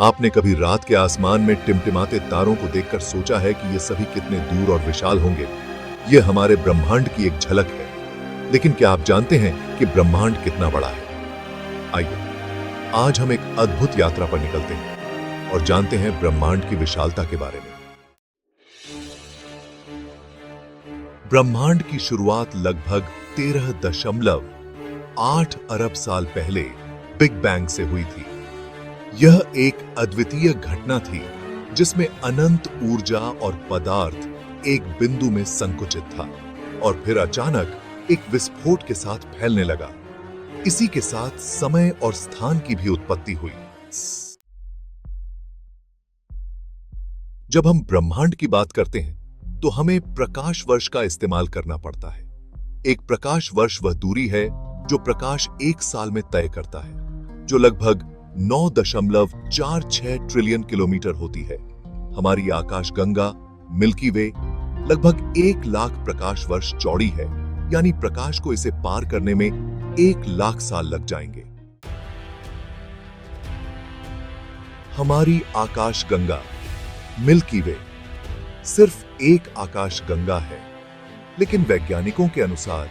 आपने कभी रात के आसमान में टिमटिमाते तारों को देखकर सोचा है कि ये सभी कितने दूर और विशाल होंगे? ये हमारे ब्रह्मांड की एक झलक है। लेकिन क्या आप जानते हैं कि ब्रह्मांड कितना बड़ा है? आइए, आज हम एक अद्भुत यात्रा पर निकलते हैं और जानते हैं ब्रह्मांड की विशालता के बारे में। ब्रह्मांड की शुरुआत लगभग 13.8 अरब साल पहले बिग बैंग से हुई थी। यह एक अद्वितीय घटना थी जिसमें अनंत ऊर्जा और पदार्थ एक बिंदु में संकुचित था और फिर अचानक एक विस्फोट के साथ फैलने लगा। इसी के साथ समय और स्थान की भी उत्पत्ति हुई। जब हम ब्रह्मांड की बात करते हैं तो हमें प्रकाश वर्ष का इस्तेमाल करना पड़ता है। एक प्रकाश वर्ष वह दूरी है जो प्रकाश एक साल में तय करता है, जो लगभग 9.46 ट्रिलियन किलोमीटर होती है। हमारी आकाशगंगा मिल्की वे लगभग 1 लाख प्रकाश वर्ष चौड़ी है, यानी प्रकाश को इसे पार करने में 1 लाख साल लग जाएंगे। हमारी आकाशगंगा मिल्की वे सिर्फ एक आकाशगंगा है, लेकिन वैज्ञानिकों के अनुसार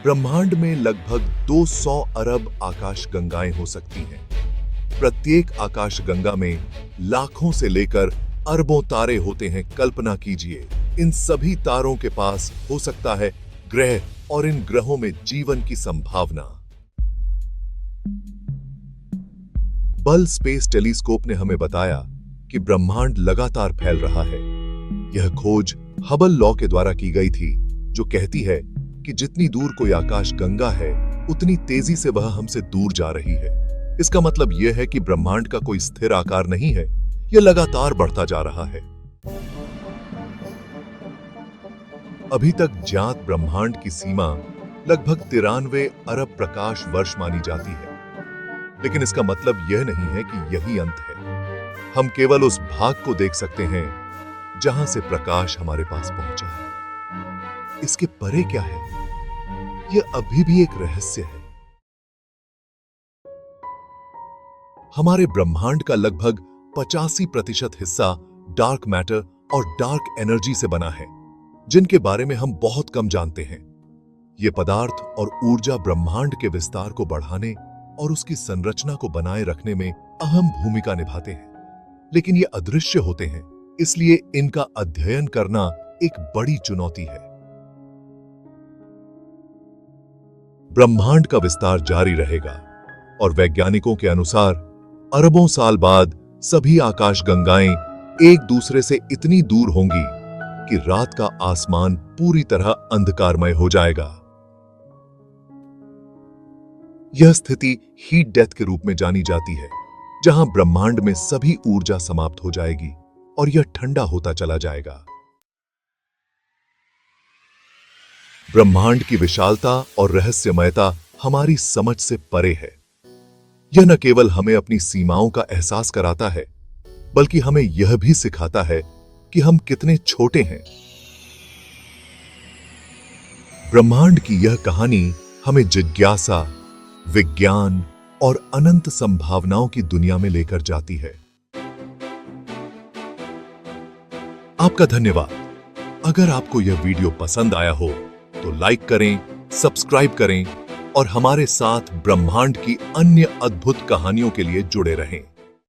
ब्रह्मांड में लगभग 200 अरब आकाशगंगाएं हो सकती हैं। प्रत्येक आकाशगंगा में लाखों से लेकर अरबों तारे होते हैं। कल्पना कीजिए, इन सभी तारों के पास हो सकता है ग्रह और इन ग्रहों में जीवन की संभावना। हबल स्पेस टेलीस्कोप ने हमें बताया कि ब्रह्मांड लगातार फैल रहा है। यह खोज हबल लॉ के द्वारा की गई थी, जो कहती है कि जितनी दूर कोई आकाशगंगा है उतनी तेजी से वह हमसे दूर जा रही है। इसका मतलब यह है कि ब्रह्मांड का कोई स्थिर आकार नहीं है, यह लगातार बढ़ता जा रहा है। अभी तक ज्ञात ब्रह्मांड की सीमा लगभग 93 अरब प्रकाश वर्ष मानी जाती है, लेकिन इसका मतलब यह नहीं है कि यही अंत है। हम केवल उस भाग को देख सकते हैं जहां से प्रकाश हमारे पास पहुंचा है। इसके परे क्या है, यह अभी भी एक रहस्य है। हमारे ब्रह्मांड का लगभग 85% हिस्सा डार्क मैटर और डार्क एनर्जी से बना है, जिनके बारे में हम बहुत कम जानते हैं। ये पदार्थ और ऊर्जा ब्रह्मांड के विस्तार को बढ़ाने और उसकी संरचना को बनाए रखने में अहम भूमिका निभाते हैं, लेकिन ये अदृश्य होते हैं, इसलिए इनका अध्ययन करना एक बड़ी चुनौती है। ब्रह्मांड का विस्तार जारी रहेगा और वैज्ञानिकों के अनुसार अरबों साल बाद सभी आकाशगंगाएं एक दूसरे से इतनी दूर होंगी कि रात का आसमान पूरी तरह अंधकारमय हो जाएगा। यह स्थिति हीट डेथ के रूप में जानी जाती है, जहां ब्रह्मांड में सभी ऊर्जा समाप्त हो जाएगी और यह ठंडा होता चला जाएगा। ब्रह्मांड की विशालता और रहस्यमयता हमारी समझ से परे है। यह न केवल हमें अपनी सीमाओं का एहसास कराता है, बल्कि हमें यह भी सिखाता है कि हम कितने छोटे हैं। ब्रह्मांड की यह कहानी हमें जिज्ञासा, विज्ञान और अनंत संभावनाओं की दुनिया में लेकर जाती है। आपका धन्यवाद। अगर आपको यह वीडियो पसंद आया हो तो लाइक करें, सब्सक्राइब करें और हमारे साथ ब्रह्मांड की अन्य अद्भुत कहानियों के लिए जुड़े रहें।